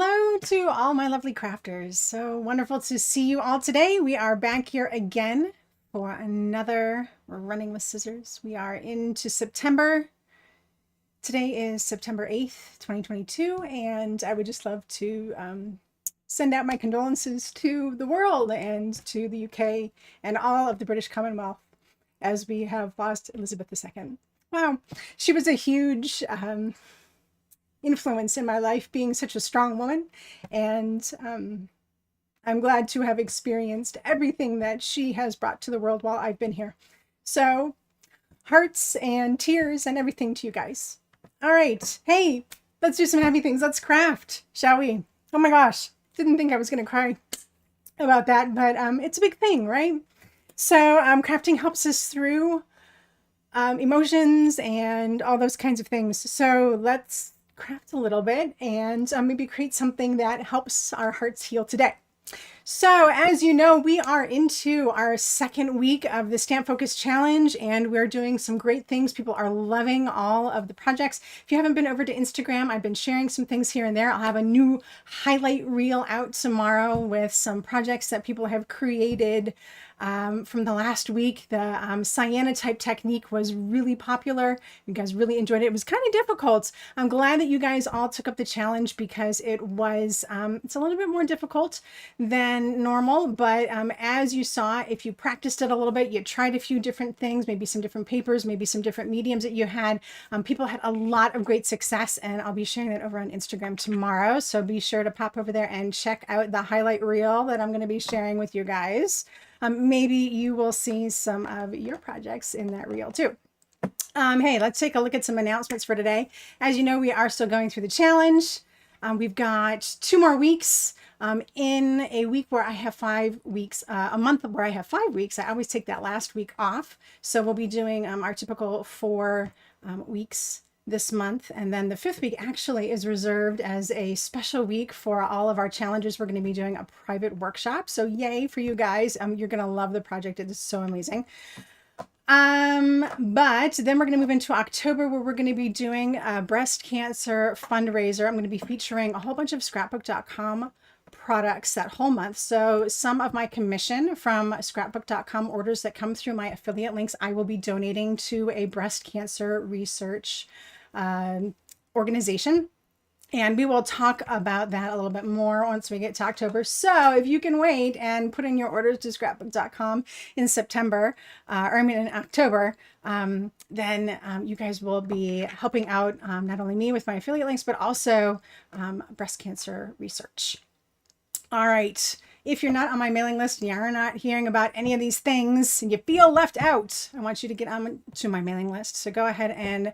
Hello to all my lovely crafters. So wonderful to see you all today. We are back here again for another Running with Scissors. We are into September. Today is September 8th, 2022, and I would just love to send out my condolences to the world and to the UK and all of the British Commonwealth as we have lost Elizabeth II. Wow, she was a huge influence in my life, being such a strong woman, and I'm glad to have experienced everything that she has brought to the world while I've been here. So hearts and tears and everything to you guys. All right, hey, let's do some happy things. Let's craft, shall we? Oh my gosh, didn't think I was gonna cry about that, but it's a big thing, right? So crafting helps us through emotions and all those kinds of things. So let's craft a little bit and maybe create something that helps our hearts heal today. So as you know, we are into our second week of the Stamp Focus Challenge, and we're doing some great things. People are loving all of the projects. If you haven't been over to Instagram, I've been sharing some things here and there. I'll have a new highlight reel out tomorrow with some projects that people have created from the last week. The cyanotype technique was really popular. You guys really enjoyed it. It was kind of difficult. I'm glad that you guys all took up the challenge because it was, it's a little bit more difficult than normal, but as you saw, if you practiced it a little bit, you tried a few different things, maybe some different papers, maybe some different mediums that you had, people had a lot of great success, and I'll be sharing that over on Instagram tomorrow. So be sure to pop over there and check out the highlight reel that I'm going to be sharing with you guys. Maybe you will see some of your projects in that reel too. Hey, let's take a look at some announcements for today. As you know, we are still going through the challenge. We've got 2 more weeks. In a week where I have 5 weeks, a month where I have 5 weeks, I always take that last week off. So we'll be doing our typical 4 weeks this month, and then the 5th week actually is reserved as a special week for all of our challenges. We're going to be doing a private workshop, so yay for you guys. You're going to love the project. It is so amazing. But then we're going to move into October, where we're going to be doing a breast cancer fundraiser. I'm going to be featuring a whole bunch of scrapbook.com products that whole month. So some of my commission from scrapbook.com orders that come through my affiliate links, I will be donating to a breast cancer research organization. And we will talk about that a little bit more once we get to October. So if you can wait and put in your orders to scrapbook.com in September, in October, then you guys will be helping out not only me with my affiliate links, but also breast cancer research. All right. If you're not on my mailing list and you're not hearing about any of these things and you feel left out, I want you to get on to my mailing list. So go ahead and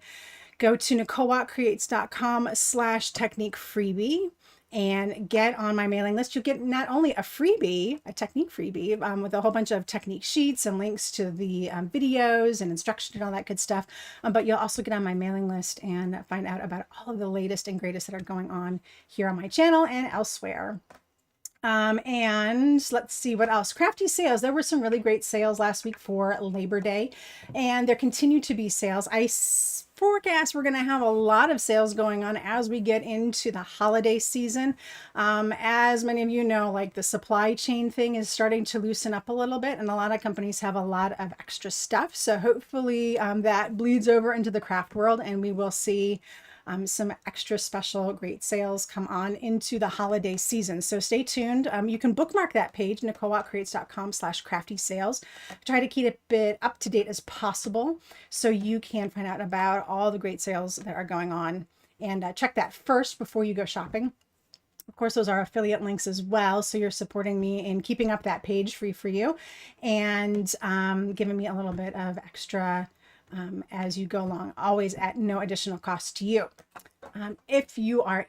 go to NicoleWatt.creates.com/technique freebie and get on my mailing list. You'll get not only a freebie, a technique freebie with a whole bunch of technique sheets and links to the videos and instruction and all that good stuff, but you'll also get on my mailing list and find out about all of the latest and greatest that are going on here on my channel and elsewhere. And let's see what else. Crafty sales. There were some really great sales last week for Labor Day, and there continue to be sales. I forecast we're going to have a lot of sales going on as we get into the holiday season. As many of you know, like the supply chain thing is starting to loosen up a little bit, and a lot of companies have a lot of extra stuff. So hopefully that bleeds over into the craft world, and we will see some extra special great sales come on into the holiday season. So stay tuned. You can bookmark that page, NicoleWattCreates.com/crafty sales. Try to keep it up to date as possible so you can find out about all the great sales that are going on, and check that first before you go shopping. Of course, those are affiliate links as well, so you're supporting me in keeping up that page free for you and giving me a little bit of extra as you go along, always at no additional cost to you. If you are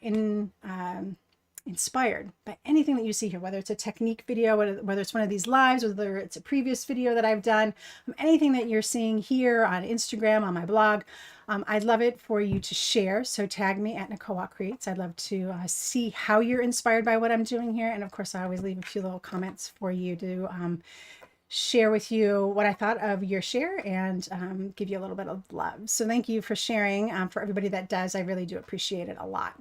inspired by anything that you see here, whether it's a technique video, whether it's one of these lives, whether it's a previous video that I've done, anything that you're seeing here on Instagram, on my blog, I'd love it for you to share. So tag me at Nicole Watt Creates. I'd love to see how you're inspired by what I'm doing here. And of course, I always leave a few little comments for you to share with you what I thought of your share and give you a little bit of love. So thank you for sharing. For everybody that does, I really do appreciate it a lot.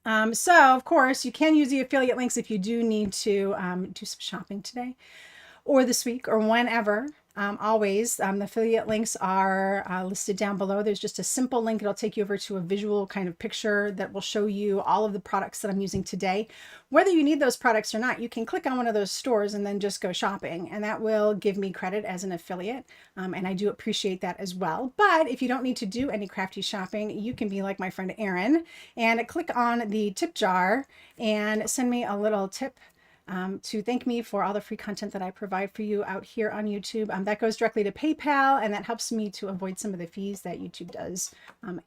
So of course you can use the affiliate links if you do need to do some shopping today or this week or whenever. Always, the affiliate links are listed down below. There's just a simple link. It'll take you over to a visual kind of picture that will show you all of the products that I'm using today. Whether you need those products or not, you can click on one of those stores and then just go shopping, and that will give me credit as an affiliate. And I do appreciate that as well. But if you don't need to do any crafty shopping, you can be like my friend Erin and click on the tip jar and send me a little tip to thank me for all the free content that I provide for you out here on YouTube. That goes directly to PayPal, and that helps me to avoid some of the fees that YouTube does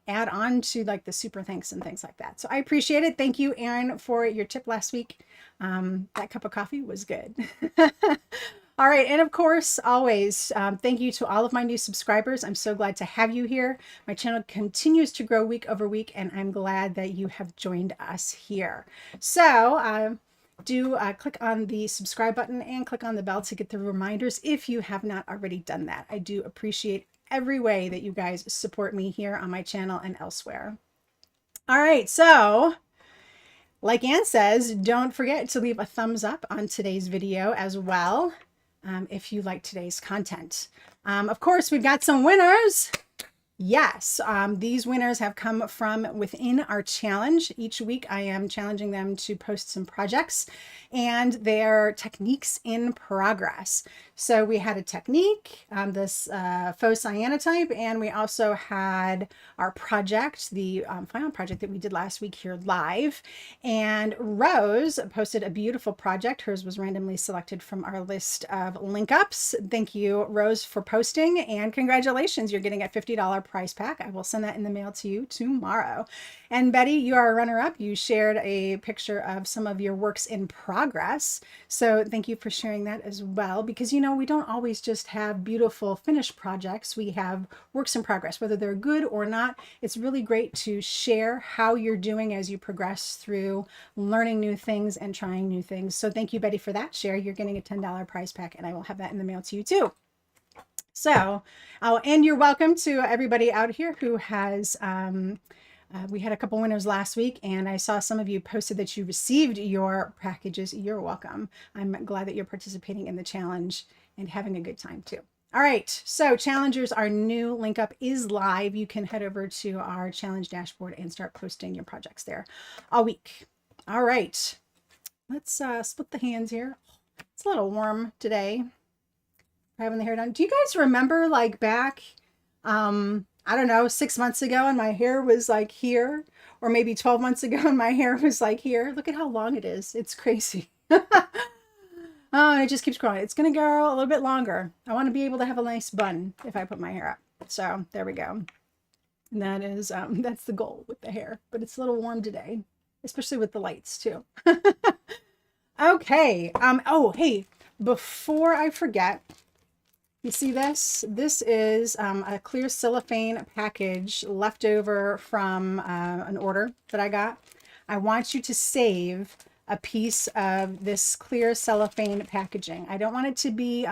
add on to like the super thanks and things like that. So I appreciate it. Thank you, Erin, for your tip last week. That cup of coffee was good. All right. And of course, always thank you to all of my new subscribers. I'm so glad to have you here. My channel continues to grow week over week, and I'm glad that you have joined us here. So do click on the subscribe button and click on the bell to get the reminders if you have not already done that. I do appreciate every way that you guys support me here on my channel and elsewhere. All right, so like Ann says, don't forget to leave a thumbs up on today's video as well if you like today's content. Of course, we've got some winners. Yes, these winners have come from within our challenge. Each week I am challenging them to post some projects and their techniques in progress. So we had a technique, this faux cyanotype, and we also had our project, the final project that we did last week here live. And Rose posted a beautiful project. Hers was randomly selected from our list of link ups. Thank you, Rose, for posting, and congratulations, you're getting a $50 prize pack. I will send that in the mail to you tomorrow. And Betty, you are a runner-up. You shared a picture of some of your works in progress. So thank you for sharing that as well, because you know, we don't always just have beautiful finished projects. We have works in progress, whether they're good or not. It's really great to share how you're doing as you progress through learning new things and trying new things. So thank you, Betty, for that share. You're getting a $10 prize pack, and I will have that in the mail to you too. So, and you're welcome to everybody out here who has, we had a couple winners last week, and I saw some of you posted that you received your packages. You're welcome. I'm glad that you're participating in the challenge and having a good time too. All right, so challengers, our new link up is live. You can head over to our challenge dashboard and start posting your projects there all week. All right, let's split the hands here. It's a little warm today. Having the hair done. Do you guys remember like back, I don't know, 6 months ago and my hair was like here, or maybe 12 months ago and my hair was like here? Look at how long it is. It's crazy. Oh, and it just keeps growing. It's going to grow a little bit longer. I want to be able to have a nice bun if I put my hair up. So there we go. And that is, that's the goal with the hair, but it's a little warm today, especially with the lights too. Okay. Oh, hey, before I forget, you see this? This is a clear cellophane package left over from an order that I got. I want you to save a piece of this clear cellophane packaging. I don't want it to be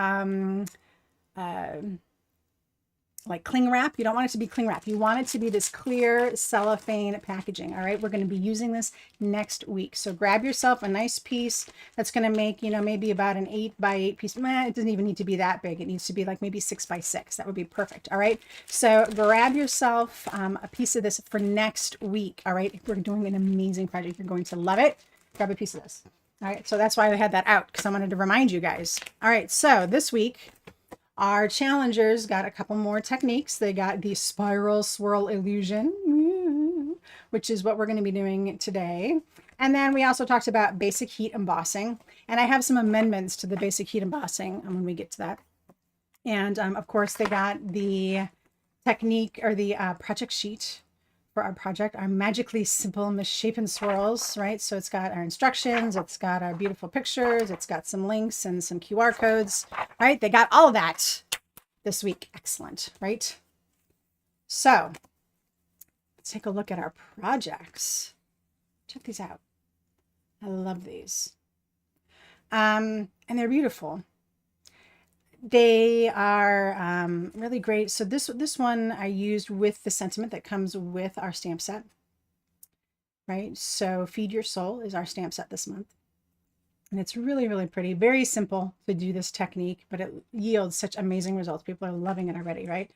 like cling wrap. You don't want it to be cling wrap. You want it to be this clear cellophane packaging. All right, we're going to be using this next week. So grab yourself a nice piece that's going to make, you know, maybe about an 8 by 8 piece. It doesn't even need to be that big. It needs to be like maybe 6 by 6. That would be perfect. All right, so grab yourself a piece of this for next week. All right, we're doing an amazing project. You're going to love it. Grab a piece of this. All right, so that's why I had that out, because I wanted to remind you guys. All right, so this week our challengers got a couple more techniques. They got the spiral swirl illusion, which is what we're going to be doing today. And then we also talked about basic heat embossing. And I have some amendments to the basic heat embossing when we get to that. And of course, they got the technique or the project sheet for our project, our magically simple misshapen swirls, right? So it's got our instructions, it's got our beautiful pictures, it's got some links and some QR codes, right? They got all of that this week. Excellent, right? So let's take a look at our projects. Check these out. I love these. And they're beautiful. They are really great. So this one I used with the sentiment that comes with our stamp set. right? So Feed Your Soul is our stamp set this month. And it's really, really pretty. Very simple to do this technique, but it yields such amazing results. People are loving it already, right?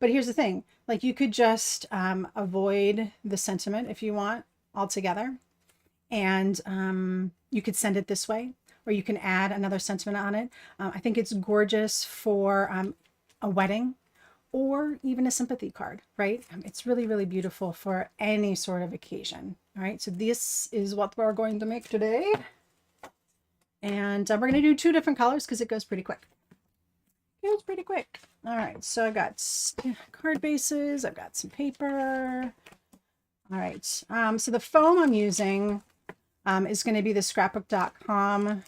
But here's the thing, like you could just avoid the sentiment if you want altogether. And you could send it this way, or you can add another sentiment on it. I think it's gorgeous for a wedding or even a sympathy card, right? It's really, really beautiful for any sort of occasion. All right, so this is what we're going to make today. And we're going to do 2 different colors because it goes pretty quick. It goes pretty quick. All right, so I've got card bases. I've got some paper. All right, so the foam I'm using is going to be the scrapbook.com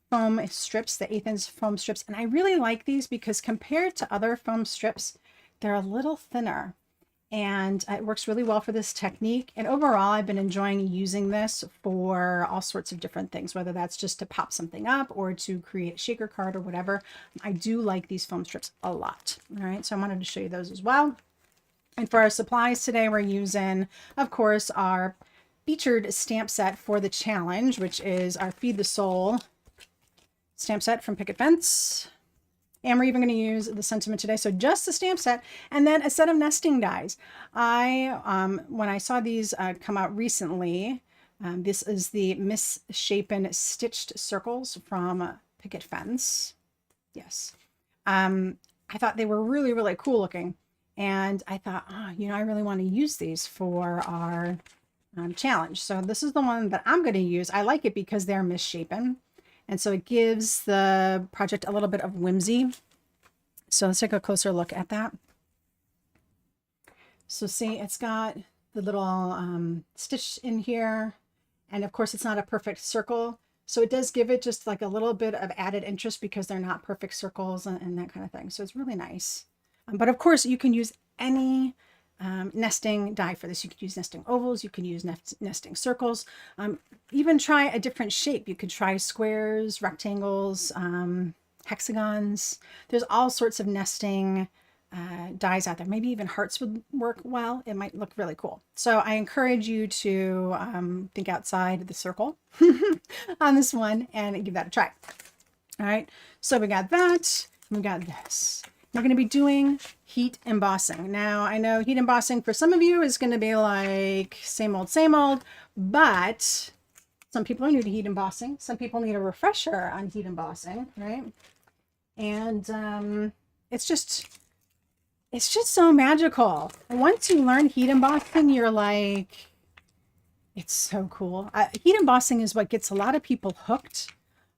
foam strips, the 1/8 inch foam strips. And I really like these because compared to other foam strips, they're a little thinner. And it works really well for this technique. And overall, I've been enjoying using this for all sorts of different things, whether that's just to pop something up or to create a shaker card or whatever. I do like these foam strips a lot. All right, so I wanted to show you those as well. And for our supplies today, we're using, of course, our featured stamp set for the challenge, which is our Feed the Soul stamp set from Picket Fence. And we're even going to use the sentiment today. So just the stamp set and then a set of nesting dies. When I saw these come out recently, this is the misshapen stitched circles from Picket Fence. Yes. I thought they were really, really cool looking. And I thought, oh, you know, I really want to use these for our challenge. So this is the one that I'm going to use. I like it because they're misshapen. And so it gives the project a little bit of whimsy. So let's take a closer look at that. So see, it's got the little stitch in here. And of course, it's not a perfect circle. So it does give it just like a little bit of added interest because they're not perfect circles and that kind of thing. So it's really nice. But of course, you can use any nesting die for this. You could use nesting ovals, you can use nesting circles, even try a different shape. You could try squares, rectangles, hexagons. There's all sorts of nesting dies out there. Maybe even hearts would work well. It might look really cool. So I encourage you to think outside the circle on this one and give that a try. All right, so we got that, we got this. We're going to be doing heat embossing. Now, I know heat embossing for some of you is going to be like same old, but some people are new to heat embossing. Some people need a refresher on heat embossing, right? And it's just so magical. And once you learn heat embossing, you're like, it's so cool. Heat embossing is what gets a lot of people hooked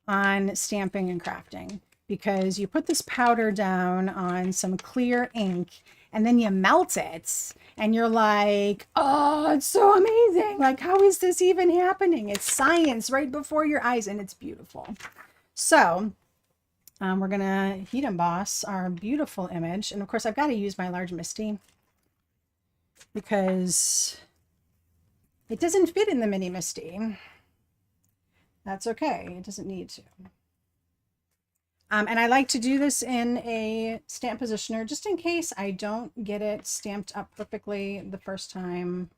on stamping and crafting, because you put this powder down on some clear ink and then you melt it and you're like, oh, it's so amazing. Like, how is this even happening? It's science right before your eyes and it's beautiful. So we're going to heat emboss our beautiful image. And of course, I've got to use my large Misty because it doesn't fit in the mini Misty. That's okay. It doesn't need to. And I like to do this in a stamp positioner just in case I don't get it stamped up perfectly the first time.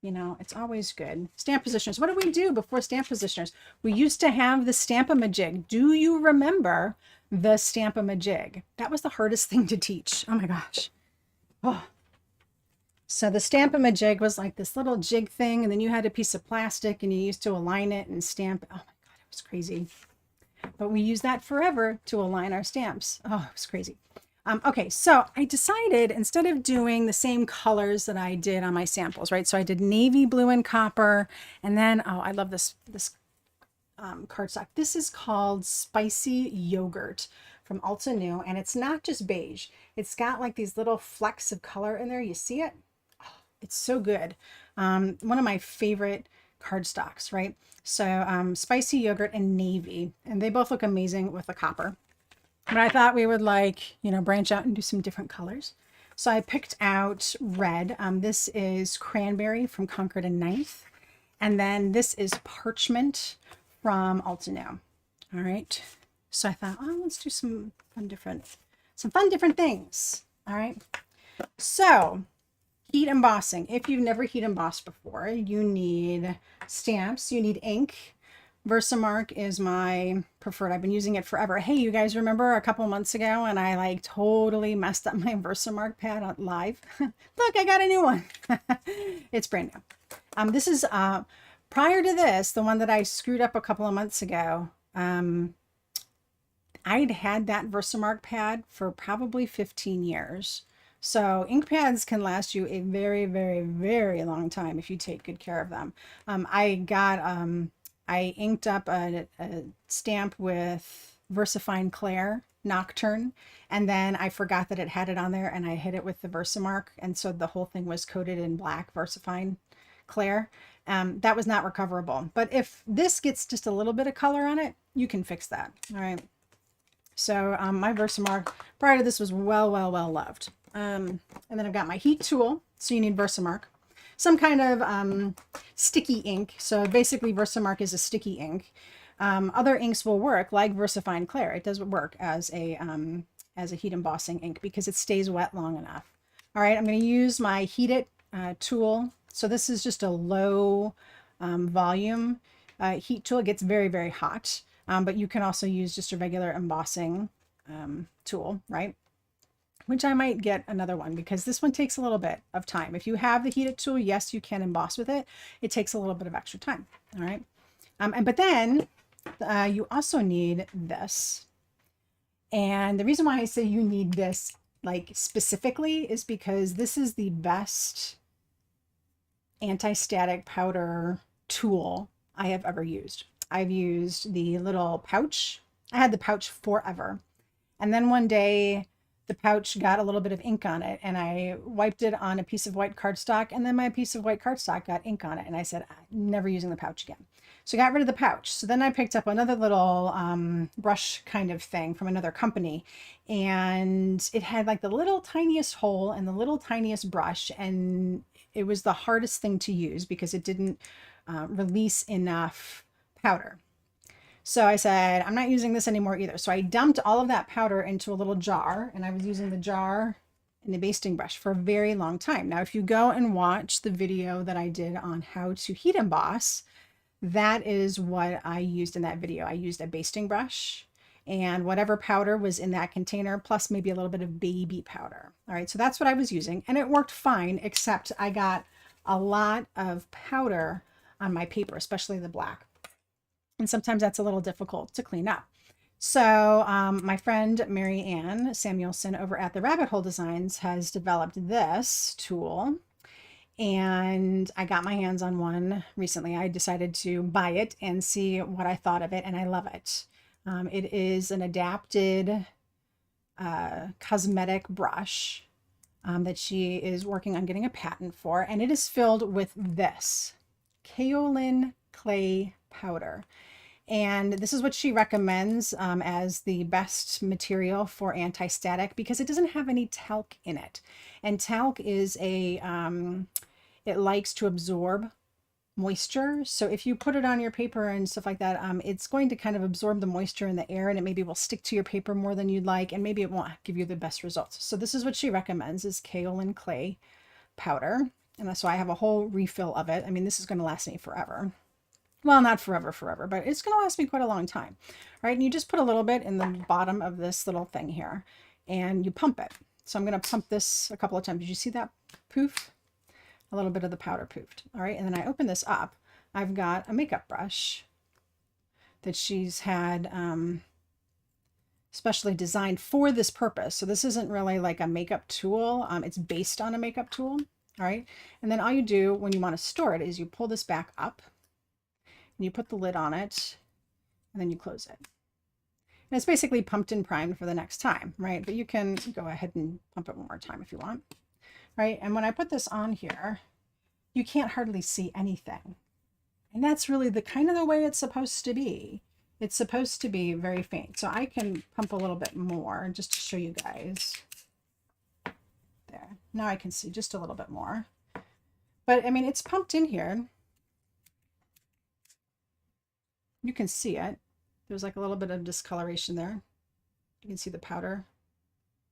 You know, it's always good. Stamp positioners. What did we do before stamp positioners? We used to have the Stamp-A-Ma-Jig. Do you remember the Stamp-A-Ma-Jig? That was the hardest thing to teach. Oh my gosh. Oh. So the Stamp-A-Ma-Jig was like this little jig thing, and then you had a piece of plastic and you used to align it and stamp. Oh my God, it was crazy. But we use that forever to align our stamps. Oh, it was crazy. Okay, so I decided instead of doing the same colors that I did on my samples, right? So I did navy blue and copper, and then, oh, I love this cardstock. This is called Spicy Yogurt from Ulta New, and it's not just beige. It's got like these little flecks of color in there. You see it? Oh, it's so good. One of my favorite cardstocks, right? So Spicy Yogurt and navy, and they both look amazing with the copper. But I thought we would like, you know, branch out and do some different colors. So I picked out red. This is cranberry from Concord and Ninth. And then this is parchment from Ulta New. All right. So I thought, oh, let's do some fun different things. All right. So Heat embossing. If you've never heat embossed before, you need stamps, you need ink. Versamark is my preferred. I've been using it forever. Hey, you guys remember a couple months ago and I like totally messed up my Versamark pad on live? Look, I got a new one. It's brand new. This is prior to this, the one that I screwed up a couple of months ago. I'd had that Versamark pad for probably 15 years. So ink pads can last you a very, very, very long time if you take good care of them. I inked up a stamp with VersaFine Clair Nocturne, and then I forgot that it had it on there, and I hit it with the Versamark, and so the whole thing was coated in black VersaFine Clair. That was not recoverable. But if this gets just a little bit of color on it, you can fix that. All right. So my Versamark prior to this was well loved. And then I've got my heat tool. So you need Versamark. Some kind of sticky ink. So basically Versamark is a sticky ink. Other inks will work, like VersaFine Clair. It does work as a heat embossing ink because it stays wet long enough. All right, I'm going to use my Heat It tool. So this is just a low volume heat tool. It gets very, very hot, but you can also use just a regular embossing tool, right? Which I might get another one because this one takes a little bit of time. If you have the Heat It tool, yes, you can emboss with it. It takes a little bit of extra time, all right? But then you also need this. And the reason why I say you need this like specifically is because this is the best anti-static powder tool I have ever used. I've used the little pouch. I had the pouch forever. And then one day the pouch got a little bit of ink on it and I wiped it on a piece of white cardstock, and then my piece of white cardstock got ink on it. And I said, I'm never using the pouch again. So I got rid of the pouch. So then I picked up another little brush kind of thing from another company, and it had like the little tiniest hole and the little tiniest brush, and it was the hardest thing to use because it didn't release enough powder. So I said, I'm not using this anymore either. So I dumped all of that powder into a little jar, and I was using the jar and the basting brush for a very long time. Now, if you go and watch the video that I did on how to heat emboss, that is what I used in that video. I used a basting brush and whatever powder was in that container, plus maybe a little bit of baby powder. All right, so that's what I was using, and it worked fine, except I got a lot of powder on my paper, especially the black. And sometimes that's a little difficult to clean up. So my friend Mary Ann Samuelson over at the Rabbit Hole Designs has developed this tool, and I got my hands on one recently. I decided to buy it and see what I thought of it, and I love it. It is an adapted cosmetic brush that she is working on getting a patent for, and it is filled with this kaolin clay powder. And this is what she recommends as the best material for anti-static because it doesn't have any talc in it. And talc is it likes to absorb moisture. So if you put it on your paper and stuff like that, it's going to kind of absorb the moisture in the air, and it maybe will stick to your paper more than you'd like, and maybe it won't give you the best results. So this is what she recommends, is kaolin clay powder. And so I have a whole refill of it. I mean, this is going to last me forever. Well, not forever, but it's going to last me quite a long time, right? And you just put a little bit in the bottom of this little thing here, and you pump it. So I'm going to pump this a couple of times. Did you see that poof? A little bit of the powder poofed. All right, and then I open this up. I've got a makeup brush that she's had specially designed for this purpose. So this isn't really like a makeup tool. It's based on a makeup tool. All right, and then all you do when you want to store it is you pull this back up, and you put the lid on it, and then you close it. And it's basically pumped and primed for the next time, right? But you can go ahead and pump it one more time if you want, right? And when I put this on here, you can't hardly see anything. And that's really the kind of the way it's supposed to be. It's supposed to be very faint. So I can pump a little bit more just to show you guys. There. Now I can see just a little bit more. But I mean, it's pumped in here. You can see it. There's like a little bit of discoloration there. You can see the powder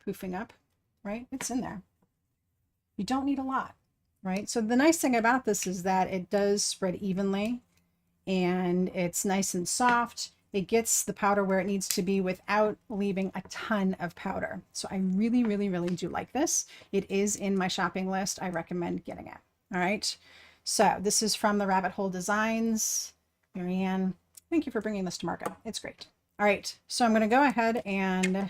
poofing up, right? It's in there. You don't need a lot. right? So the nice thing about this is that it does spread evenly and it's nice and soft. It gets the powder where it needs to be without leaving a ton of powder. So I really, really, really do like this. It is in my shopping list. I recommend getting it. All right. So this is from the Rabbit Hole Designs. Marianne, thank you for bringing this to market. It's great. All right. So I'm going to go ahead and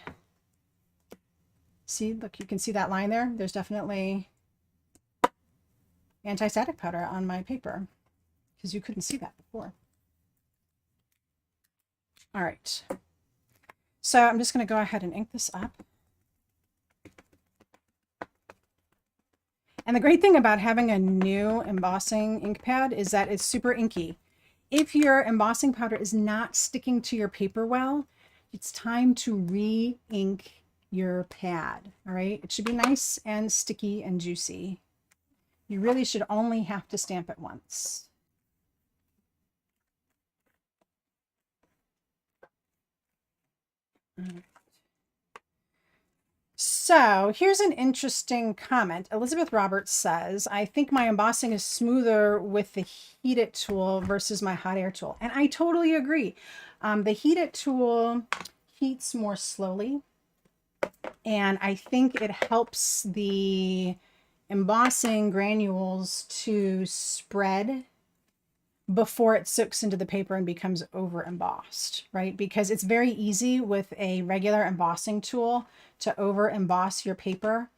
see, look, you can see that line there. There's definitely anti-static powder on my paper because you couldn't see that before. All right. So I'm just going to go ahead and ink this up. And the great thing about having a new embossing ink pad is that it's super inky. If your embossing powder is not sticking to your paper well, it's time to re-ink your pad. All right. It should be nice and sticky and juicy. You really should only have to stamp it once. So here's an interesting comment. Elizabeth Roberts says, I think my embossing is smoother with the Heat It tool versus my hot air tool. And I totally agree. The Heat It tool heats more slowly. And I think it helps the embossing granules to spread before it soaks into the paper and becomes over embossed, right? Because it's very easy with a regular embossing tool to over emboss your paper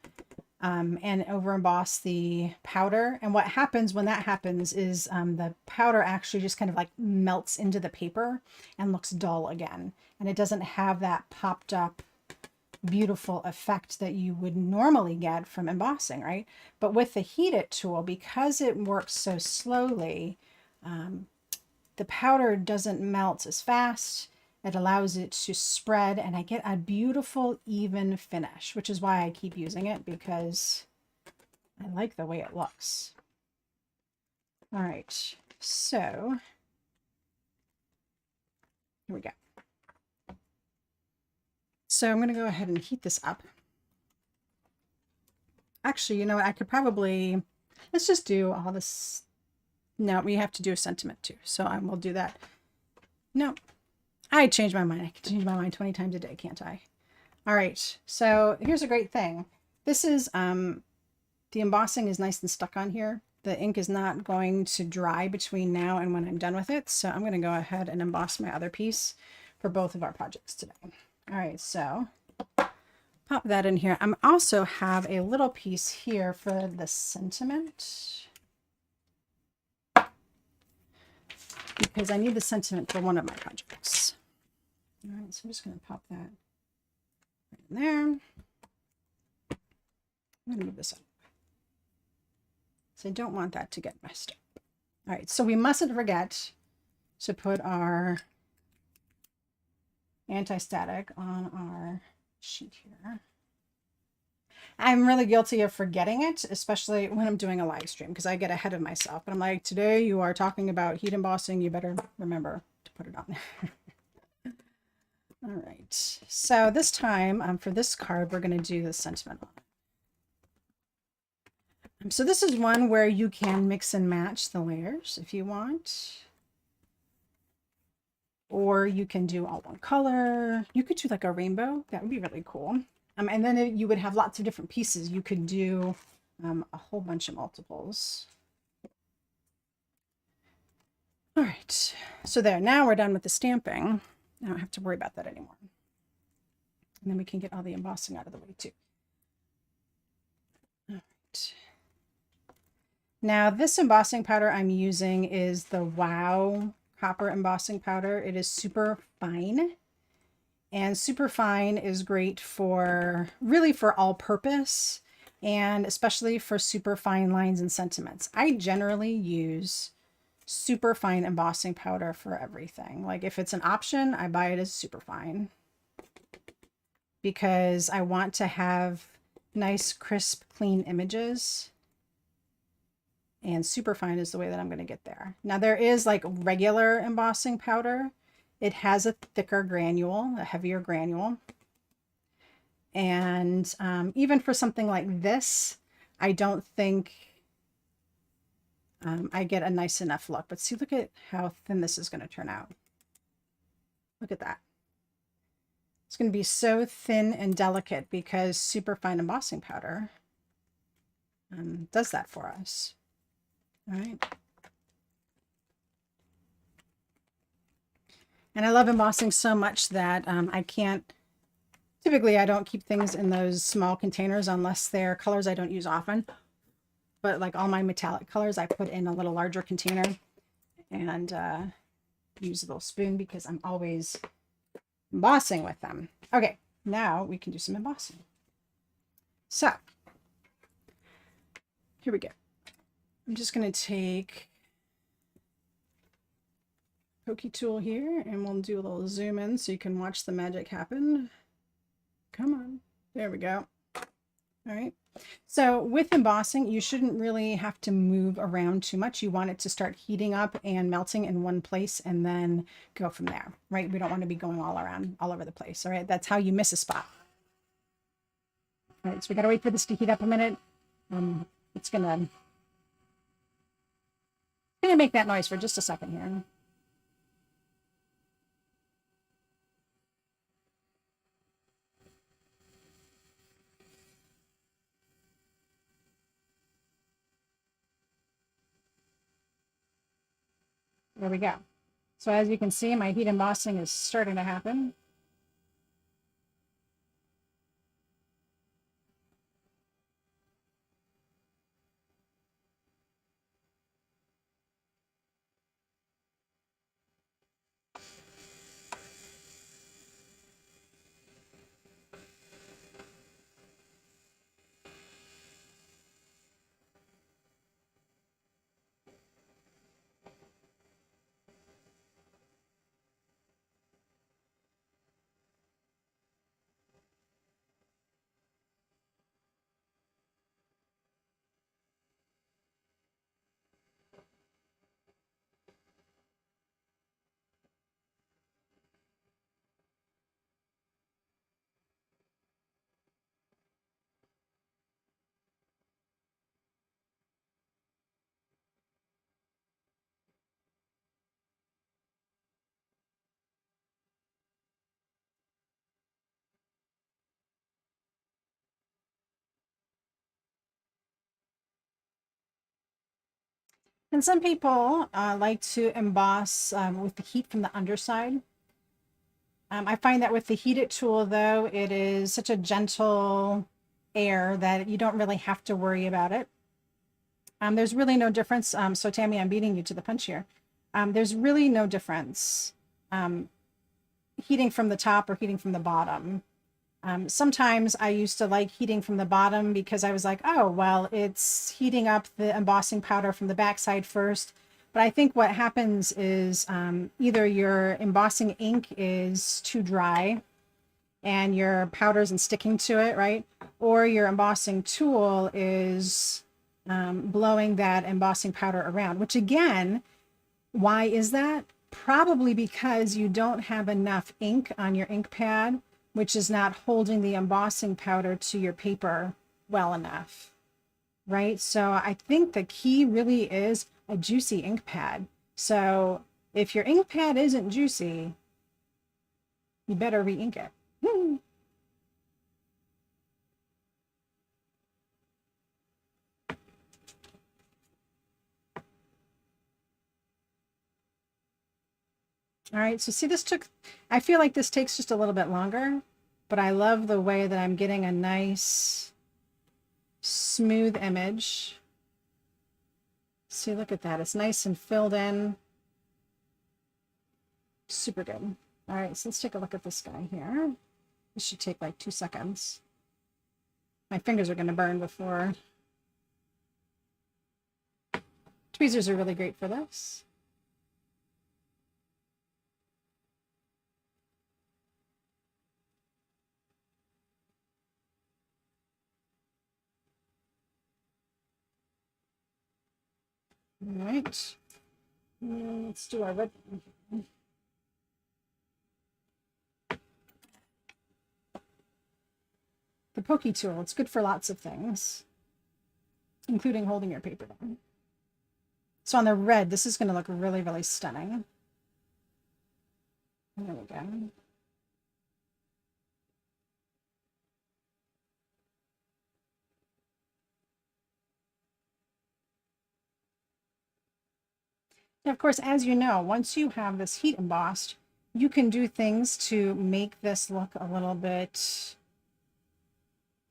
and over emboss the powder. And what happens when that happens is the powder actually just kind of like melts into the paper and looks dull again. And it doesn't have that popped up beautiful effect that you would normally get from embossing, right? But with the Heat It tool, because it works so slowly, the powder doesn't melt as fast. It allows it to spread and I get a beautiful even finish, which is why I keep using it because I like the way it looks. All right, so here we go. So I'm going to go ahead and heat this up. Actually, you know what? I could probably, let's just do all this. No, we have to do a sentiment too. So I will do that. No, I changed my mind. I can change my mind 20 times a day, can't I? All right. So here's a great thing. This is, the embossing is nice and stuck on here. The ink is not going to dry between now and when I'm done with it. So I'm going to go ahead and emboss my other piece for both of our projects today. All right. So pop that in here. I also have a little piece here for the sentiment, because I need the sentiment for one of my projects. All right, so I'm just going to pop that right in there. I'm going to move this up. So I don't want that to get messed up. All right, so we mustn't forget to put our anti-static on our sheet here. I'm really guilty of forgetting it, especially when I'm doing a live stream, because I get ahead of myself. But I'm like, today you are talking about heat embossing. You better remember to put it on. All right. So this time, for this card, we're going to do the sentiment on it. So this is one where you can mix and match the layers if you want. Or you can do all one color. You could do like a rainbow. That would be really cool. And then you would have lots of different pieces. You could do a whole bunch of multiples. All right, so there, now we're done with the stamping. I don't have to worry about that anymore. And then we can get all the embossing out of the way too. All right. Now this embossing powder I'm using is the Wow copper embossing powder. It is super fine. And super fine is great for really for all purpose, and especially for super fine lines and sentiments. I generally use super fine embossing powder for everything. Like if it's an option, I buy it as super fine because I want to have nice, crisp, clean images. And super fine is the way that I'm going to get there. Now there is like regular embossing powder. It has a thicker granule, a heavier granule. And even for something like this, I don't think I get a nice enough look. But see, look at how thin this is going to turn out. Look at that. It's going to be so thin and delicate because superfine embossing powder does that for us. All right. And I love embossing so much that typically I don't keep things in those small containers unless they're colors I don't use often. But like all my metallic colors, I put in a little larger container and use a little spoon because I'm always embossing with them. Okay, now we can do some embossing. So here we go. I'm just going to take pokey tool here and we'll do a little zoom in so you can watch the magic happen. Come on. There we go. All right. So with embossing, you shouldn't really have to move around too much. You want it to start heating up and melting in one place and then go from there, right? We don't want to be going all around, all over the place. All right. That's how you miss a spot. All right. So we got to wait for this to heat up a minute. It's gonna make that noise for just a second here. There we go. So as you can see, my heat embossing is starting to happen. And some people like to emboss with the heat from the underside. I find that with the heated tool, though, it is such a gentle air that you don't really have to worry about it. There's really no difference. So Tammy, I'm beating you to the punch here. There's really no difference heating from the top or heating from the bottom. Sometimes I used to like heating from the bottom because I was like, oh, well, it's heating up the embossing powder from the backside first. But I think what happens is either your embossing ink is too dry and your powder isn't sticking to it, right? Or your embossing tool is blowing that embossing powder around, which again, why is that? Probably because you don't have enough ink on your ink pad, which is not holding the embossing powder to your paper well enough, right? So I think the key really is a juicy ink pad. So if your ink pad isn't juicy, you better re-ink it. All right, so see, I feel like this takes just a little bit longer, but I love the way that I'm getting a nice smooth image. See, look at that. It's nice and filled in. Super good. All right, so let's take a look at this guy here. This should take like 2 seconds. My fingers are going to burn before. Tweezers are really great for this. All right. Let's do our red. The pokey tool, it's good for lots of things, including holding your paper down. So on the red, this is going to look really, really stunning. There we go. And of course, as you know, once you have this heat embossed, you can do things to make this look a little bit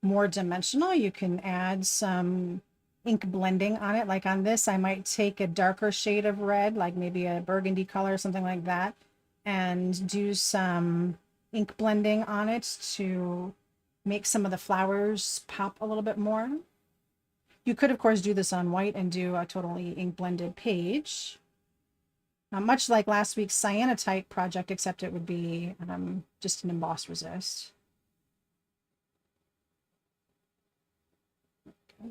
more dimensional. You can add some ink blending on it. Like on this, I might take a darker shade of red, like maybe a burgundy color or something like that, and do some ink blending on it to make some of the flowers pop a little bit more. You could, of course, do this on white and do a totally ink blended page. Much like last week's cyanotite project, except it would be just an embossed resist. Okay.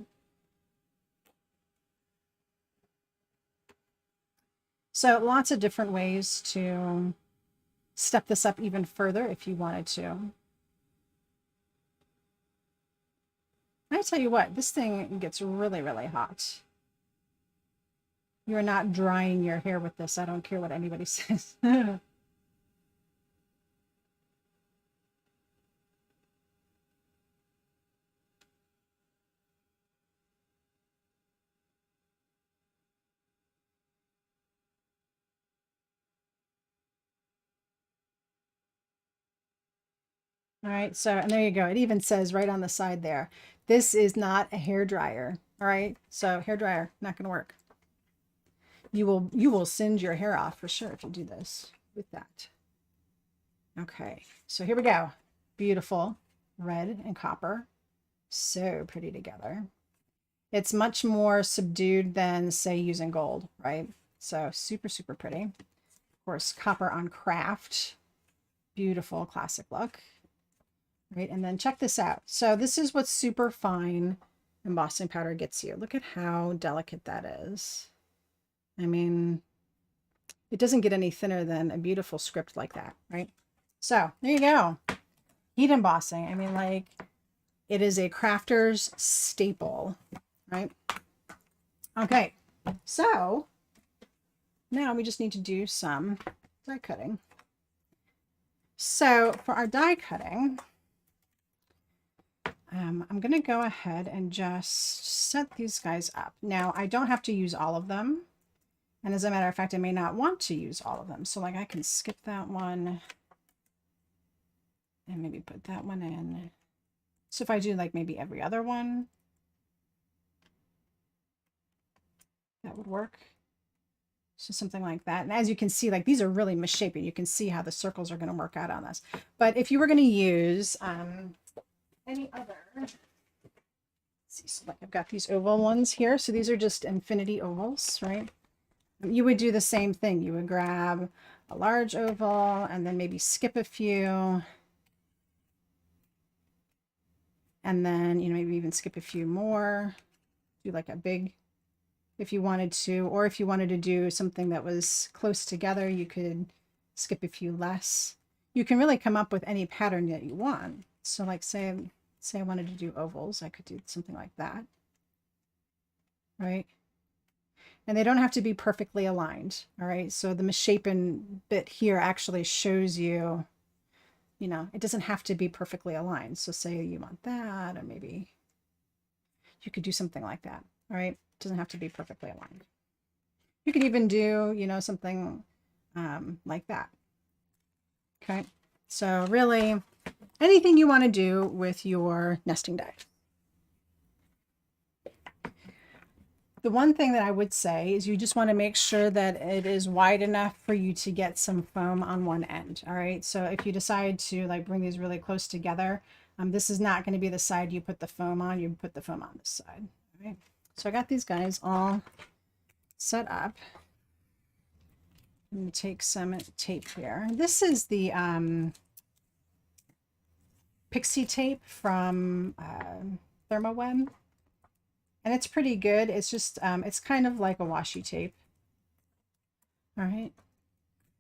So lots of different ways to step this up even further if you wanted to. I tell you what, this thing gets really, really hot. You're not drying your hair with this. I don't care what anybody says. All right, so, and there you go. It even says right on the side there, this is not a hair dryer. All right, so hair dryer, not going to work. You will singe your hair off for sure if you do this with that. Okay, so here we go. Beautiful red and copper. So pretty together. It's much more subdued than, say, using gold, right? So super, super pretty. Of course, copper on craft. Beautiful classic look. Right, and then check this out. So this is what super fine embossing powder gets you. Look at how delicate that is. I mean, it doesn't get any thinner than a beautiful script like that, right? So there you go. Heat embossing. I mean, like, it is a crafter's staple, right? Okay, so now we just need to do some die cutting. So for our die cutting, I'm going to go ahead and just set these guys up. Now, I don't have to use all of them. And as a matter of fact, I may not want to use all of them. So like I can skip that one and maybe put that one in. So if I do like maybe every other one, that would work. So something like that. And as you can see, like these are really misshapen. You can see how the circles are going to work out on this. But if you were going to use any other, let's see, so like I've got these oval ones here. So these are just infinity ovals, right? You would do the same thing. You would grab a large oval and then maybe skip a few. And then, you know, maybe even skip a few more. Do like a big, if you wanted to, or if you wanted to do something that was close together, you could skip a few less. You can really come up with any pattern that you want. So like say I wanted to do ovals, I could do something like that, right? And they don't have to be perfectly aligned, all right? So the misshapen bit here actually shows you, you know, it doesn't have to be perfectly aligned. So say you want that, or maybe you could do something like that, all right? It doesn't have to be perfectly aligned. You could even do, you know, something like that, okay? So really, anything you want to do with your nesting die. The one thing that I would say is you just want to make sure that it is wide enough for you to get some foam on one end. All right. So if you decide to like bring these really close together, this is not going to be the side you put the foam on. You put the foam on this side. All right. So I got these guys all set up. Let me take some tape here. This is the pixie tape from Thermoweb. And it's pretty good. It's just, it's kind of like a washi tape. All right.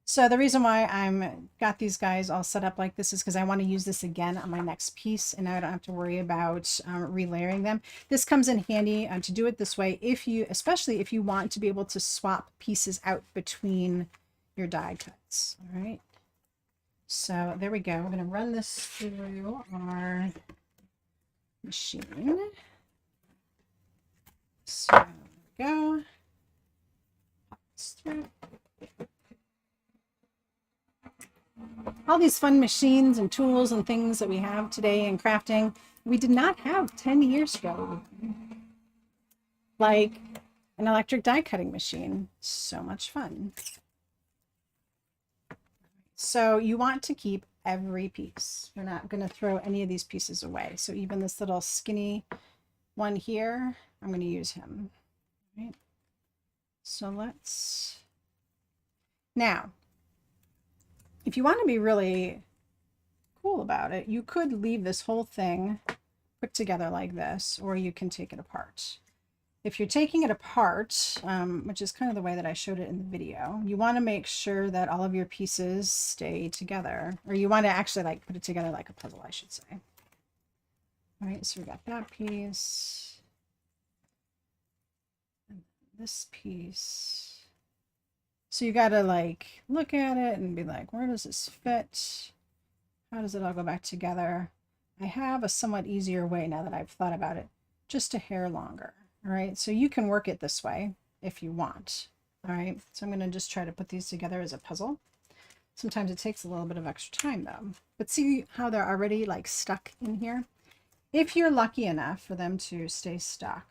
So the reason why I'm got these guys all set up like this is because I want to use this again on my next piece, and now I don't have to worry about relayering them. This comes in handy to do it this way, if you, especially if you want to be able to swap pieces out between your die cuts. All right. So there we go. We're going to run this through our machine. So there we go. Pop this through. All these fun machines and tools and things that we have today in crafting, we did not have 10 years ago. Like an electric die cutting machine. So much fun. So you want to keep every piece. You're not going to throw any of these pieces away. So even this little skinny one here, I'm going to use him. Right. So let's... Now, if you want to be really cool about it, you could leave this whole thing put together like this, or you can take it apart. If you're taking it apart, which is kind of the way that I showed it in the video, you want to make sure that all of your pieces stay together, or you want to actually like put it together like a puzzle, I should say. All right, so we got that piece, and this piece. So you got to like look at it and be like, where does this fit? How does it all go back together? I have a somewhat easier way now that I've thought about it, just a hair longer. All right, so you can work it this way if you want. All right, so I'm going to just try to put these together as a puzzle. Sometimes it takes a little bit of extra time though. But see how they're already like stuck in here? If you're lucky enough for them to stay stuck.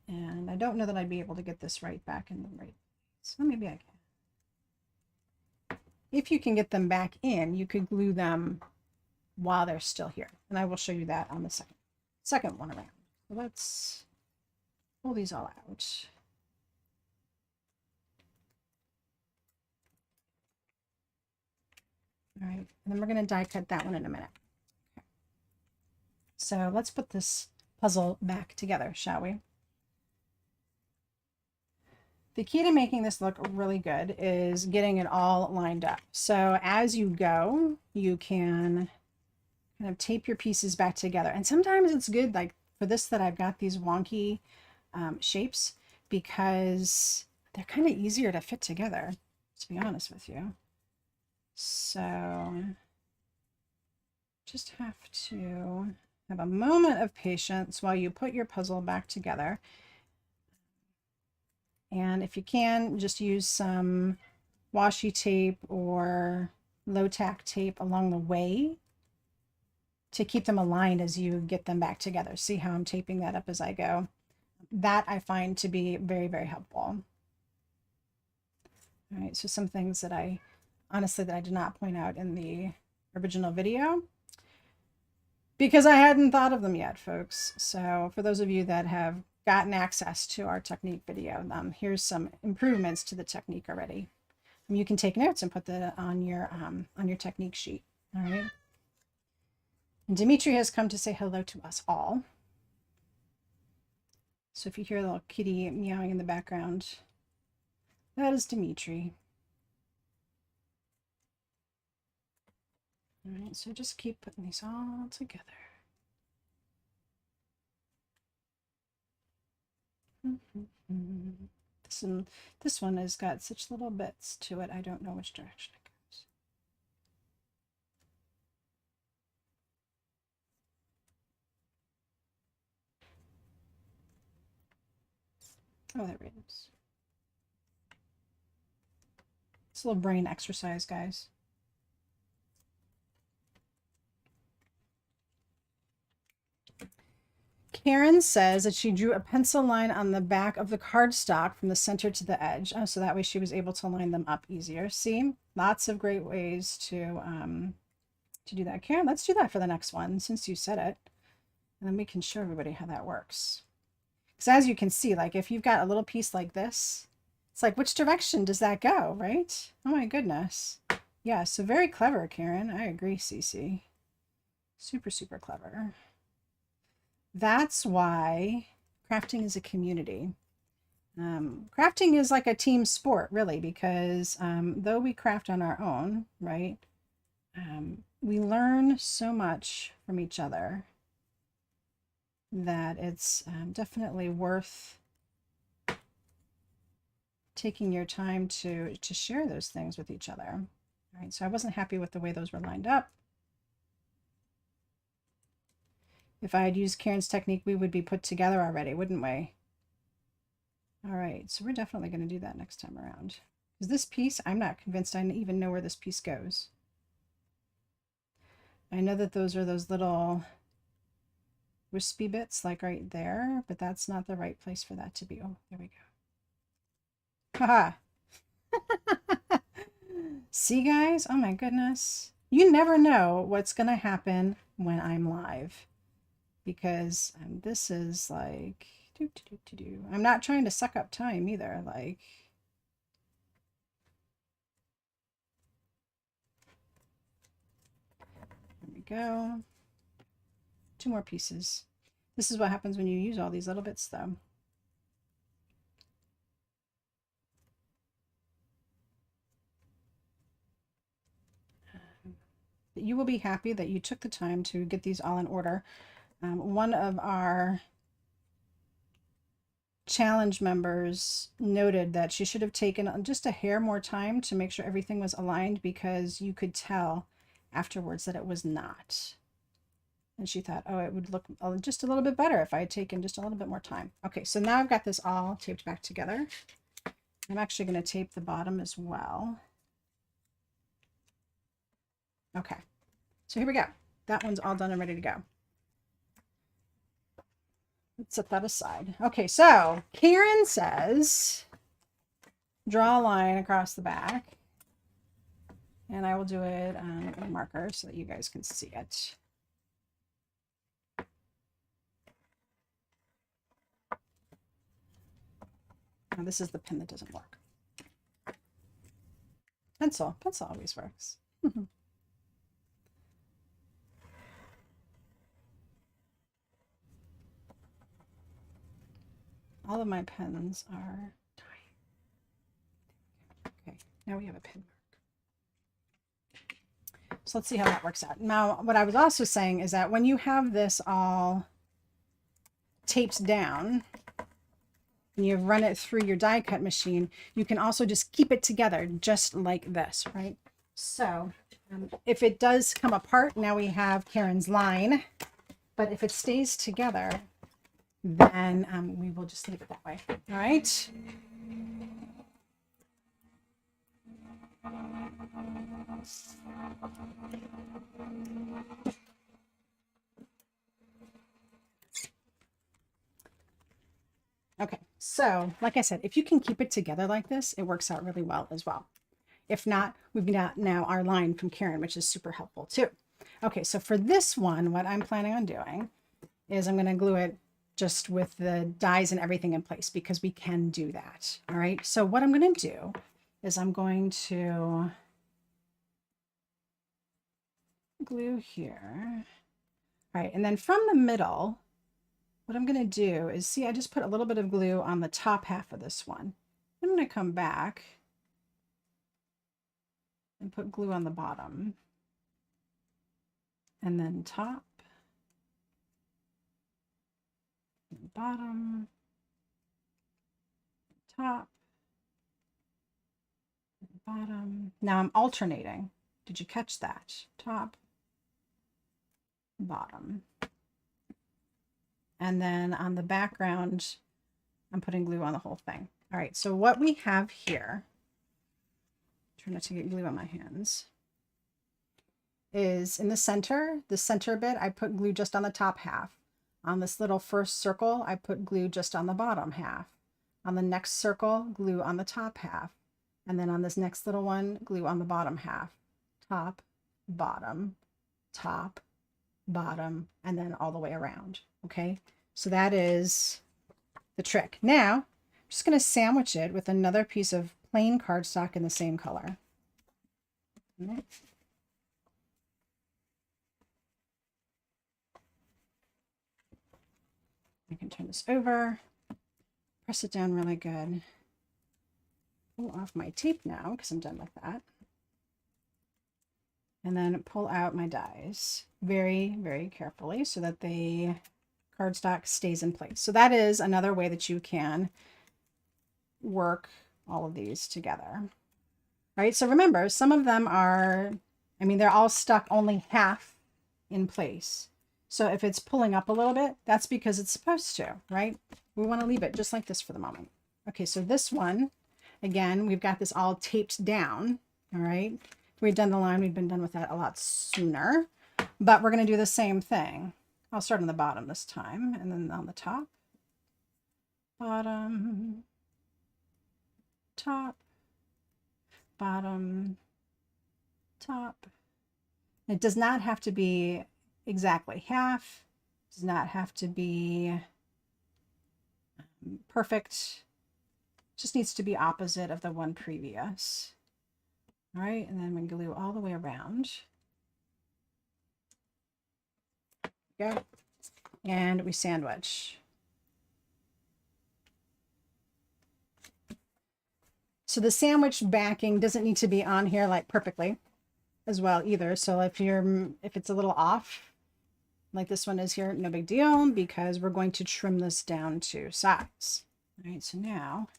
And I don't know that I'd be able to get this right back in the right. So maybe I can. If you can get them back in, you could glue them while they're still here. And I will show you that on the second one around. So let's pull these all out. All right, and then we're going to die cut that one in a minute. Okay. So let's put this puzzle back together, shall we? The key to making this look really good is getting it all lined up. So as you go, you can kind of tape your pieces back together. And sometimes it's good, like for this, that I've got these wonky shapes, because they're kind of easier to fit together, to be honest with you. So just have to have a moment of patience while you put your puzzle back together. And if you can, just use some washi tape or low tack tape along the way to keep them aligned as you get them back together. See how I'm taping that up as I go? That I find to be very, very helpful. All right, so some things that I honestly that I did not point out in the original video because I hadn't thought of them yet, folks. So for those of you that have gotten access to our technique video, here's some improvements to the technique already. You can take notes and put that on your technique sheet. All right. And Dimitri has come to say hello to us all. So if you hear a little kitty meowing in the background, that is Dimitri. All right, so just keep putting these all together. This one has got such little bits to it, I don't know which direction it goes. Oh, there it is. It's a little brain exercise, guys. Karen says that she drew a pencil line on the back of the cardstock from the center to the edge. Oh, so that way she was able to line them up easier. See, lots of great ways to do that. Karen, let's do that for the next one since you said it. And then we can show everybody how that works. Because as you can see, like if you've got a little piece like this, it's like, which direction does that go, right? Oh my goodness. Yeah, so very clever, Karen. I agree, Cece. Super, super clever. That's why crafting is a community. Crafting is like a team sport, really, because though we craft on our own, right, we learn so much from each other that it's definitely worth taking your time to share those things with each other. All right, so I wasn't happy with the way those were lined up. If I had used Karen's technique, we would be put together already, wouldn't we? All right, so we're definitely going to do that next time around. Because this piece, I'm not convinced I even know where this piece goes. I know that those are those little wispy bits, like right there, but that's not the right place for that to be. Oh, there we go. Haha. See, guys? Oh my goodness. You never know what's going to happen when I'm live. Because this is like... I'm not trying to suck up time either. Like... There we go. 2 more pieces. This is what happens when you use all these little bits, though. You will be happy that you took the time to get these all in order. One of our challenge members noted that she should have taken just a hair more time to make sure everything was aligned, because you could tell afterwards that it was not. And she thought, oh, it would look just a little bit better if I had taken just a little bit more time. Okay, so now I've got this all taped back together. I'm actually going to tape the bottom as well. Okay, so here we go. That one's all done and ready to go. Let's set that aside. Okay, so Karen says, draw a line across the back. And I will do it on a marker so that you guys can see it. Now, this is the pen that doesn't work. Pencil always works. All of my pens are dying. Okay, now we have a pen mark. So let's see how that works out. Now, what I was also saying is that when you have this all taped down and you run it through your die cut machine, you can also just keep it together just like this, right? So if it does come apart, now we have Karen's line, but if it stays together, then we will just leave it that way. All right. Okay, so like I said, if you can keep it together like this, it works out really well as well. If not, we've got now our line from Karen, which is super helpful too. Okay, so for this one, what I'm planning on doing is I'm going to glue it just with the dies and everything in place, because we can do that. All right, so what I'm going to do is I'm going to glue here. All right, and then from the middle, what I'm going to do is, see, I just put a little bit of glue on the top half of this one. I'm going to come back and put glue on the bottom, and then top, and bottom, top, and bottom. Now I'm alternating. Did you catch that? Top, bottom. And then on the background, I'm putting glue on the whole thing. All right, so what we have here, try not to get glue on my hands, is in the center bit, I put glue just on the top half. On this little first circle, I put glue just on the bottom half. On the next circle, glue on the top half. And then on this next little one, glue on the bottom half. Top, bottom, top, bottom, and then all the way around. Okay, so that is the trick. Now, I'm just going to sandwich it with another piece of plain cardstock in the same color. Right. I can turn this over. press it down really good. Pull off my tape now because I'm done with that. And then pull out my dies very, very carefully so that the cardstock stays in place. So that is another way that you can work all of these together. Right? So remember, some of them are, I mean, they're all stuck only half in place. So if it's pulling up a little bit, that's because it's supposed to, right? We want to leave it just like this for the moment. Okay, so this one, again, we've got this all taped down, all right? If we'd done the line, we'd been done with that a lot sooner, but we're going to do the same thing. I'll start on the bottom this time, and then on the top. Bottom, top, bottom, top. It does not have to be exactly half. It does not have to be perfect. It just needs to be opposite of the one previous. All right, and then we glue all the way around. Go. And we sandwich. So the sandwich backing doesn't need to be on here like perfectly as well either. So if it's a little off, like this one is here, no big deal, because we're going to trim this down to size. All right, so now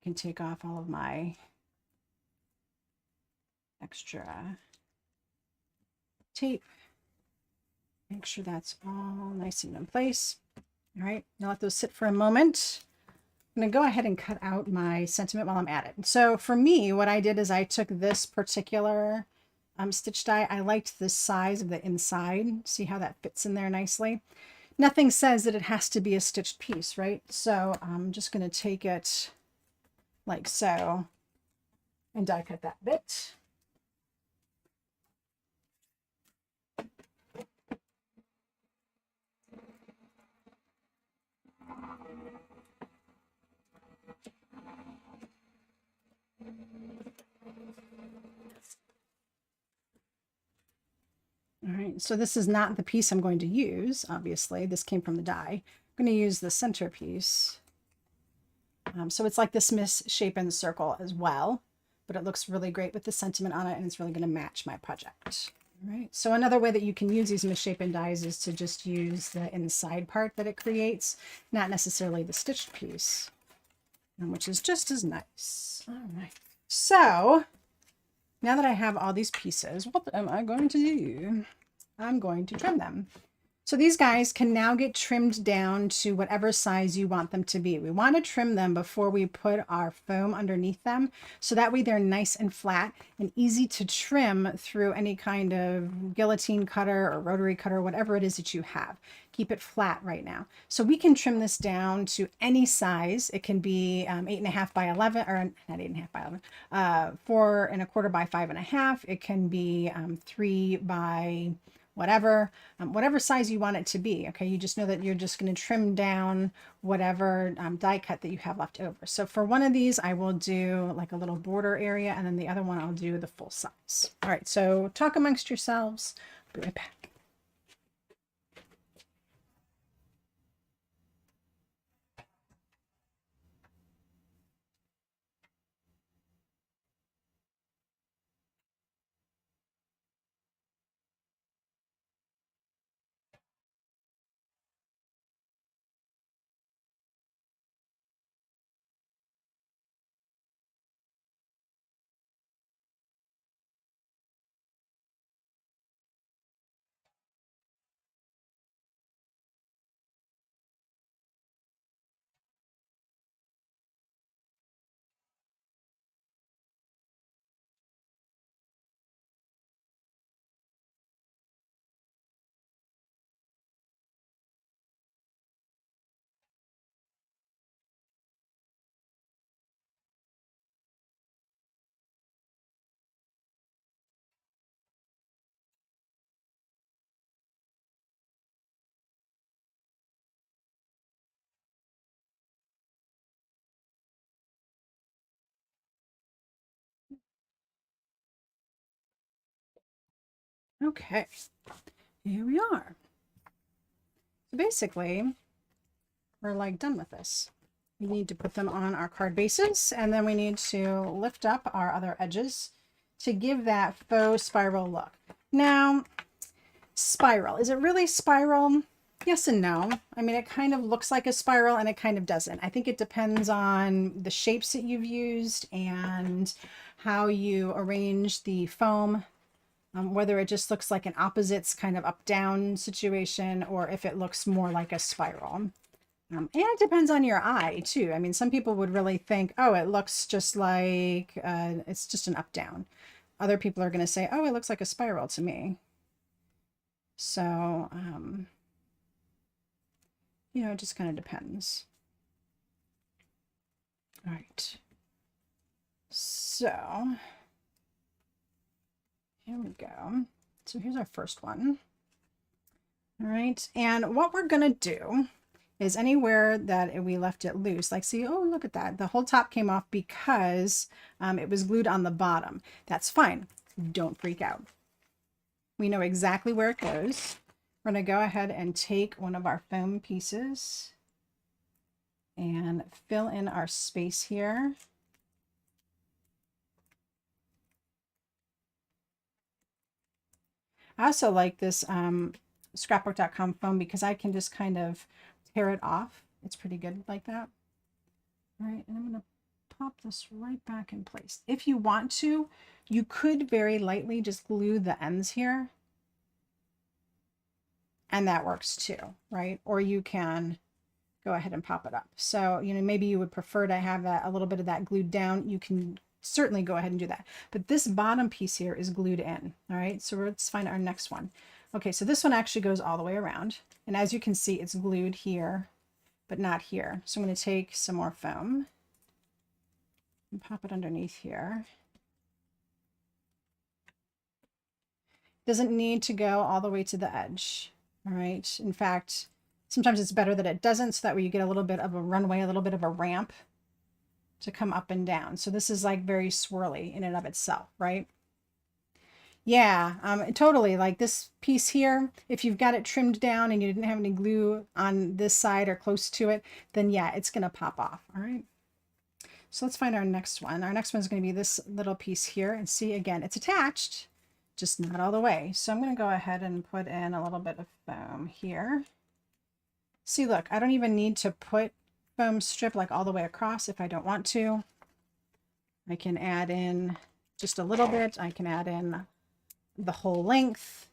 I can take off all of my extra tape. Make sure that's all nice and in place. All right, now let those sit for a moment. I'm going to go ahead and cut out my sentiment while I'm at it. So for me, what I did is I took this particular stitch die. I liked the size of the inside. See how that fits in there nicely? Nothing says that it has to be a stitched piece, right? So I'm just going to take it like so and die cut that bit. All right, so this is not the piece I'm going to use, obviously. This came from the die. I'm going to use the center piece. So it's like this misshapen circle as well, but it looks really great with the sentiment on it, and it's really going to match my project. All right, so another way that you can use these misshapen dies is to just use the inside part that it creates, not necessarily the stitched piece, which is just as nice. All right, so now that I have all these pieces, what am I going to do? I'm going to trim them. So these guys can now get trimmed down to whatever size you want them to be. We want to trim them before we put our foam underneath them, so that way they're nice and flat and easy to trim through any kind of guillotine cutter or rotary cutter, whatever it is that you have. Keep it flat right now. So we can trim this down to any size. It can be 8.5 by 11, or not 8.5 by 11, 4 1/4 by 5.5. It can be 3 by whatever, whatever size you want it to be. Okay, you just know that you're just going to trim down whatever die cut that you have left over. So for one of these, I will do like a little border area, and then the other one I'll do the full size. All right, so talk amongst yourselves. I'll be right back. Okay, here we are. So basically, we're like done with this. We need to put them on our card bases, and then we need to lift up our other edges to give that faux spiral look. Now, spiral, is it really spiral? Yes and no. I mean, it kind of looks like a spiral and it kind of doesn't. I think it depends on the shapes that you've used and how you arrange the foam, whether it just looks like an opposites kind of up-down situation or if it looks more like a spiral. And it depends on your eye too. I mean, some people would really think, oh, it looks just like it's just an up-down. Other people are going to say, oh, it looks like a spiral to me. So, you know, it just kind of depends. All right. So, here we go. So here's our first one. All right. And what we're going to do is anywhere that we left it loose, like see, oh, look at that. The whole top came off because it was glued on the bottom. That's fine. Don't freak out. We know exactly where it goes. We're going to go ahead and take one of our foam pieces and fill in our space here. I also like this scrapbook.com foam because I can just kind of tear it off. It's pretty good like that. All right, and I'm going to pop this right back in place. If you want to, you could very lightly just glue the ends here. And that works too, right? Or you can go ahead and pop it up. So, you know, maybe you would prefer to have that, a little bit of that glued down. You can certainly go ahead and do that. But this bottom piece here is glued in. All right, so let's find our next one. Okay, so this one actually goes all the way around. And as you can see, it's glued here, but not here. So I'm going to take some more foam and pop it underneath here. Doesn't need to go all the way to the edge. All right. In fact, sometimes it's better that it doesn't, so that way you get a little bit of a runway, a little bit of a ramp to come up and down. So this is like very swirly in and of itself, right? Yeah, totally. Like this piece here, if you've got it trimmed down and you didn't have any glue on this side or close to it, then yeah, it's going to pop off. All right. So let's find our next one. Our next one is going to be this little piece here, and see, again, it's attached, just not all the way. So I'm going to go ahead and put in a little bit of foam here. See, look, I don't even need to put foam strip like all the way across if I don't want to. I can add in just a little bit. I can add in the whole length.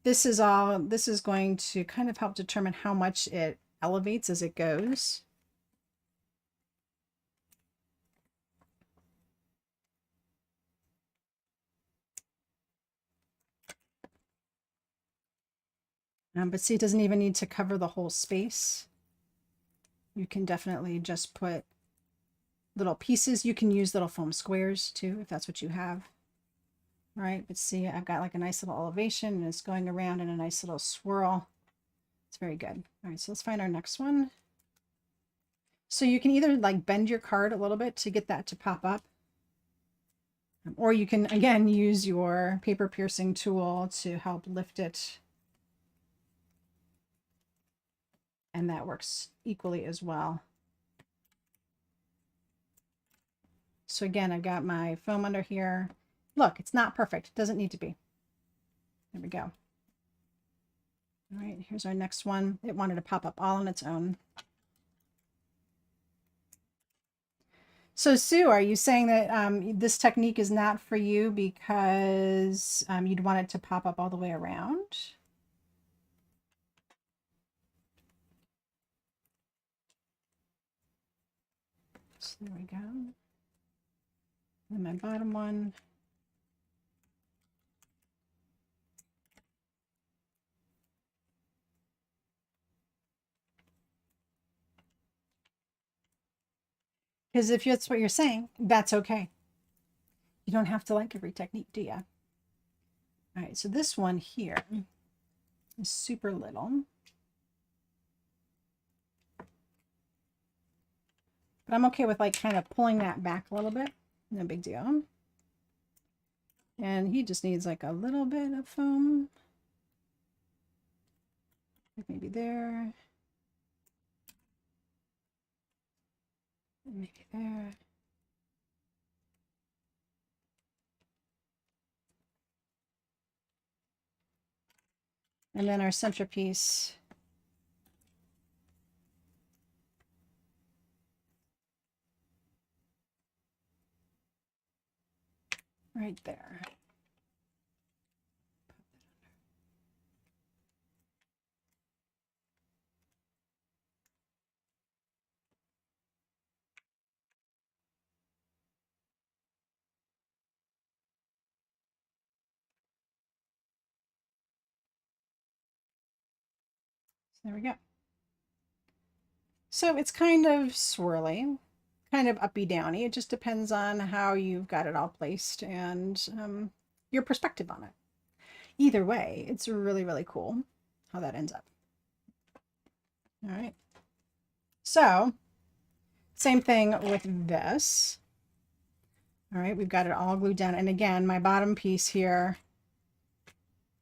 This is going to kind of help determine how much it elevates as it goes. But see, it doesn't even need to cover the whole space. You can definitely just put little pieces. You can use little foam squares too, if that's what you have. All right, but see, I've got like a nice little elevation and it's going around in a nice little swirl. It's very good. All right, so let's find our next one. So you can either like bend your card a little bit to get that to pop up, or you can, again, use your paper piercing tool to help lift it. And that works equally as well. So again, I've got my foam under here. Look, it's not perfect. It doesn't need to be. There we go. All right, here's our next one. It wanted to pop up all on its own. So Sue, are you saying that this technique is not for you because you'd want it to pop up all the way around? So there we go. And my bottom one. Because if that's what you're saying, that's okay. You don't have to like every technique, do you? All right, so this one here is super little. But I'm okay with like kind of pulling that back a little bit. No big deal. And he just needs like a little bit of foam. Like maybe there. Maybe there. And then our centerpiece. Right there. So there we go. So it's kind of swirly, kind of uppy downy. It just depends on how you've got it all placed and your perspective on it. Either way, it's really, really cool how that ends up. All right. So same thing with this. All right, we've got it all glued down. And again, my bottom piece here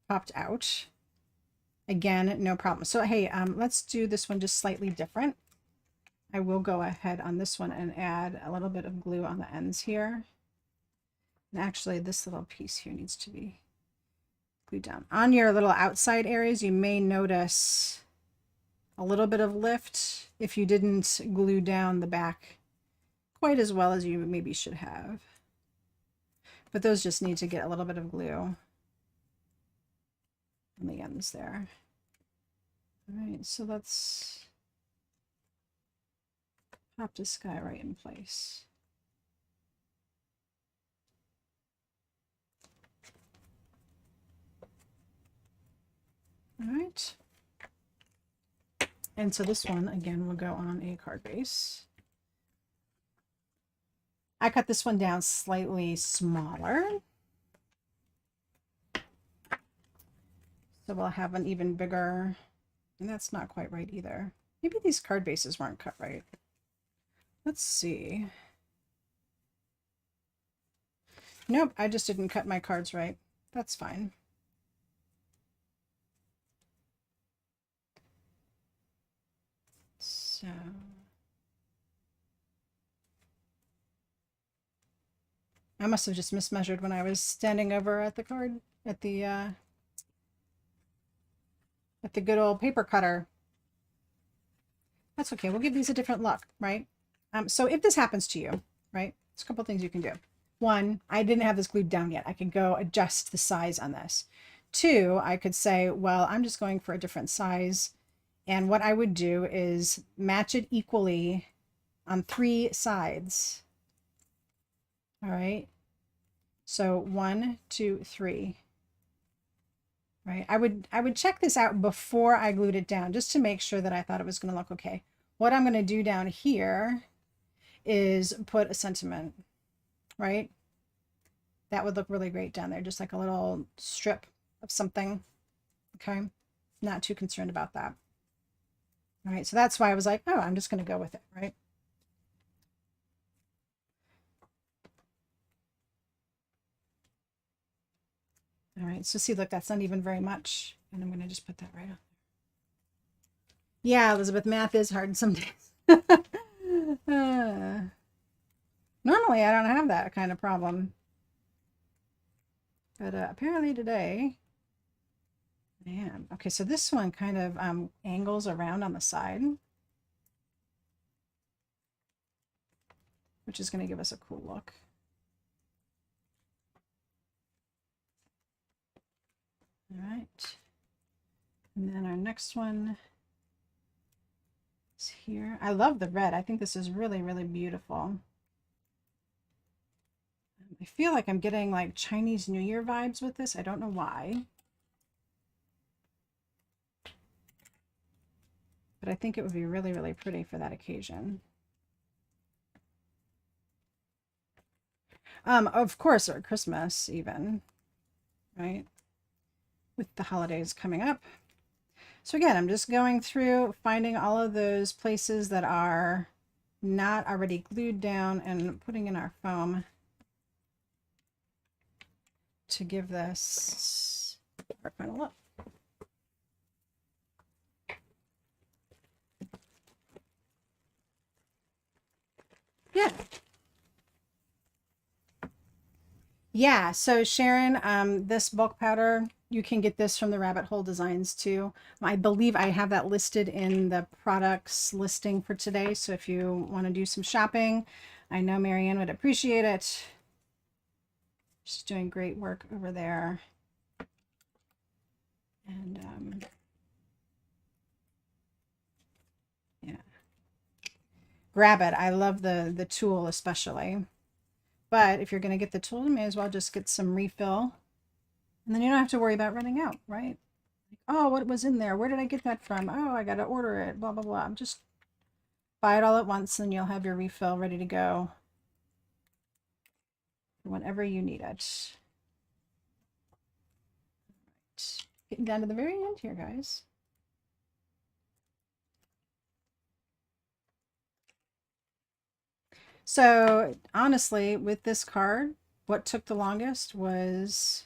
popped out. Again, no problem. So hey, let's do this one just slightly different. I will go ahead on this one and add a little bit of glue on the ends here. And actually, this little piece here needs to be glued down. On your little outside areas, you may notice a little bit of lift if you didn't glue down the back quite as well as you maybe should have. But those just need to get a little bit of glue on the ends there. All right, so let's pop this guy right in place. All right. And so this one, again, will go on a card base. I cut this one down slightly smaller. So we'll have an even bigger, and that's not quite right either. Maybe these card bases weren't cut right. Let's see. Nope, I just didn't cut my cards right. That's fine. So I must have just mismeasured when I was standing over at the card at the good old paper cutter. That's okay. We'll give these a different look, right? So if this happens to you, right, there's a couple things you can do. One, I didn't have this glued down yet. I could go adjust the size on this. Two, I could say, well, I'm just going for a different size. And what I would do is match it equally on 3 sides. All right. So 1, 2, 3. Right. I would check this out before I glued it down just to make sure that I thought it was going to look okay. What I'm going to do down here is put a sentiment, right? That would look really great down there, just like a little strip of something. Okay. Not too concerned about that. All right. So that's why I was like, oh, I'm just going to go with it. Right. All right, so see, look, that's not even very much. And I'm going to just put that right on. Yeah, Elizabeth, math is hard some days. Normally, I don't have that kind of problem. But apparently today, I am. Okay, so this one kind of angles around on the side, which is going to give us a cool look. All right. And then our next one is here. I love the red. I think this is really, really beautiful. I feel like I'm getting like Chinese New Year vibes with this. I don't know why. But I think it would be really, really pretty for that occasion. Of course, or Christmas even, right? With the holidays coming up. So again, I'm just going through, finding all of those places that are not already glued down and putting in our foam to give this our final look. Yeah. Yeah, so Sharon, this bulk powder, you can get this from the Rabbit Hole Designs too. I believe I have that listed in the products listing for today. So if you want to do some shopping, I know Marianne would appreciate it. She's doing great work over there. And yeah, grab it. I love the tool especially. But if you're going to get the tool, you may as well just get some refill. And then you don't have to worry about running out, right? Like, oh, what was in there? Where did I get that from? Oh, I got to order it, blah, blah, blah. Just buy it all at once and you'll have your refill ready to go whenever you need it. Right. Getting down to the very end here, guys. So honestly, with this card, what took the longest was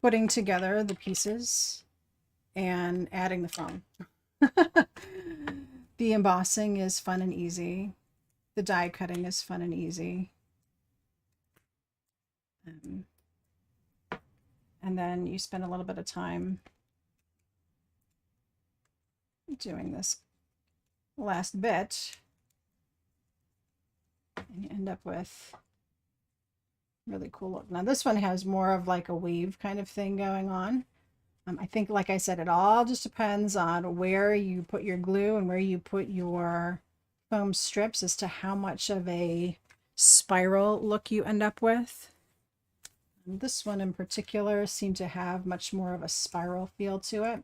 putting together the pieces and adding the foam. The embossing is fun and easy. The die cutting is fun and easy. And then you spend a little bit of time doing this last bit. And you end up with really cool look. Now this one has more of like a weave kind of thing going on. I think, like I said, it all just depends on where you put your glue and where you put your foam strips as to how much of a spiral look you end up with. And this one in particular seemed to have much more of a spiral feel to it.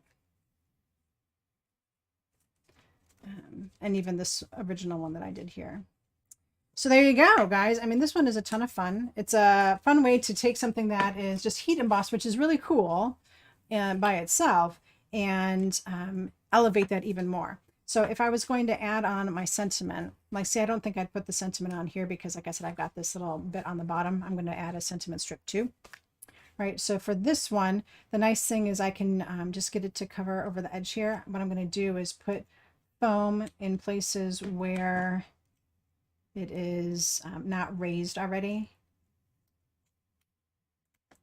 And even this original one that I did here. So there you go, guys. I mean, this one is a ton of fun. It's a fun way to take something that is just heat embossed, which is really cool by itself, and elevate that even more. So if I was going to add on my sentiment, like say, I don't think I'd put the sentiment on here because like I said, I've got this little bit on the bottom. I'm going to add a sentiment strip too. Right, so for this one, the nice thing is I can just get it to cover over the edge here. What I'm going to do is put foam in places where it is not raised already.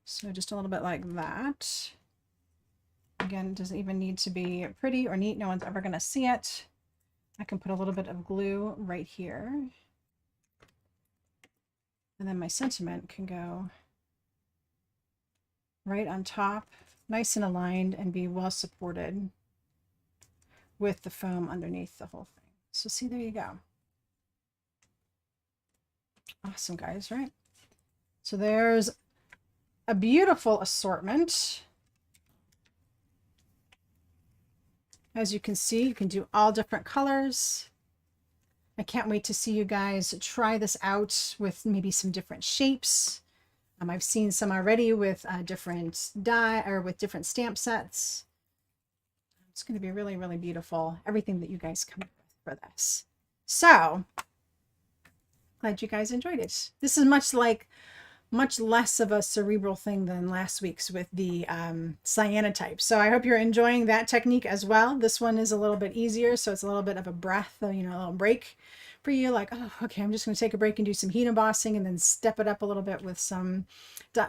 So just a little bit like that. Again, it doesn't even need to be pretty or neat. No one's ever going to see it. I can put a little bit of glue right here. And then my sentiment can go right on top, nice and aligned, and be well supported with the foam underneath the whole thing. So see, there you go. Awesome, guys, right? So there's a beautiful assortment. As you can see, you can do all different colors. I can't wait to see you guys try this out with maybe some different shapes. I've seen some already with different die or with different stamp sets. It's going to be really, really beautiful. Everything that you guys come up with for this. So glad you guys enjoyed it. This is much less of a cerebral thing than last week's with the cyanotype. So I hope you're enjoying that technique as well. This one is a little bit easier, so it's a little bit of a breath, you know, a little break for you. Like, oh, okay, I'm just going to take a break and do some heat embossing and then step it up a little bit with some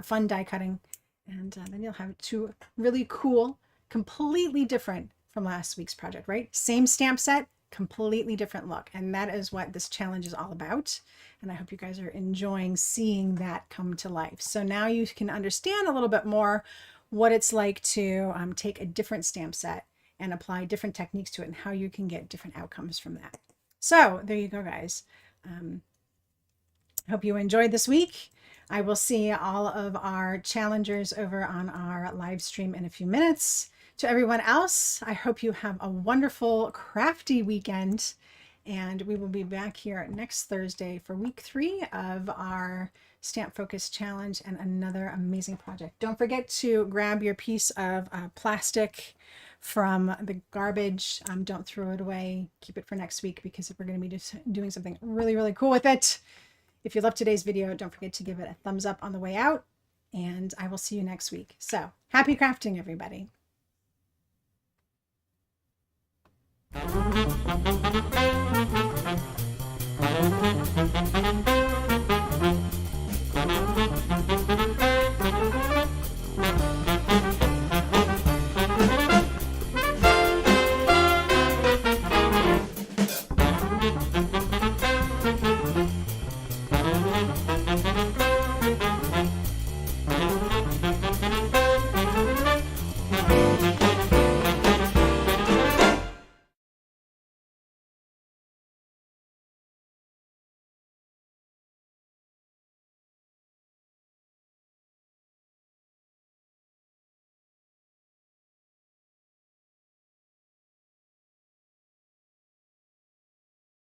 fun die cutting. And then you'll have two really cool, completely different from last week's project, right? Same stamp set, completely different look. And that is what this challenge is all about. And I hope you guys are enjoying seeing that come to life. So now you can understand a little bit more what it's like to take a different stamp set and apply different techniques to it and how you can get different outcomes from that. So there you go, guys. Hope you enjoyed this week. I will see all of our challengers over on our live stream in a few minutes. To everyone else, I hope you have a wonderful crafty weekend, and we will be back here next Thursday for week 3 of our Stamp Focus Challenge and another amazing project. Don't forget to grab your piece of plastic from the garbage. Don't throw it away. Keep it for next week because we're going to be doing something really, really cool with it. If you loved today's video, don't forget to give it a thumbs up on the way out, and I will see you next week. So happy crafting, everybody.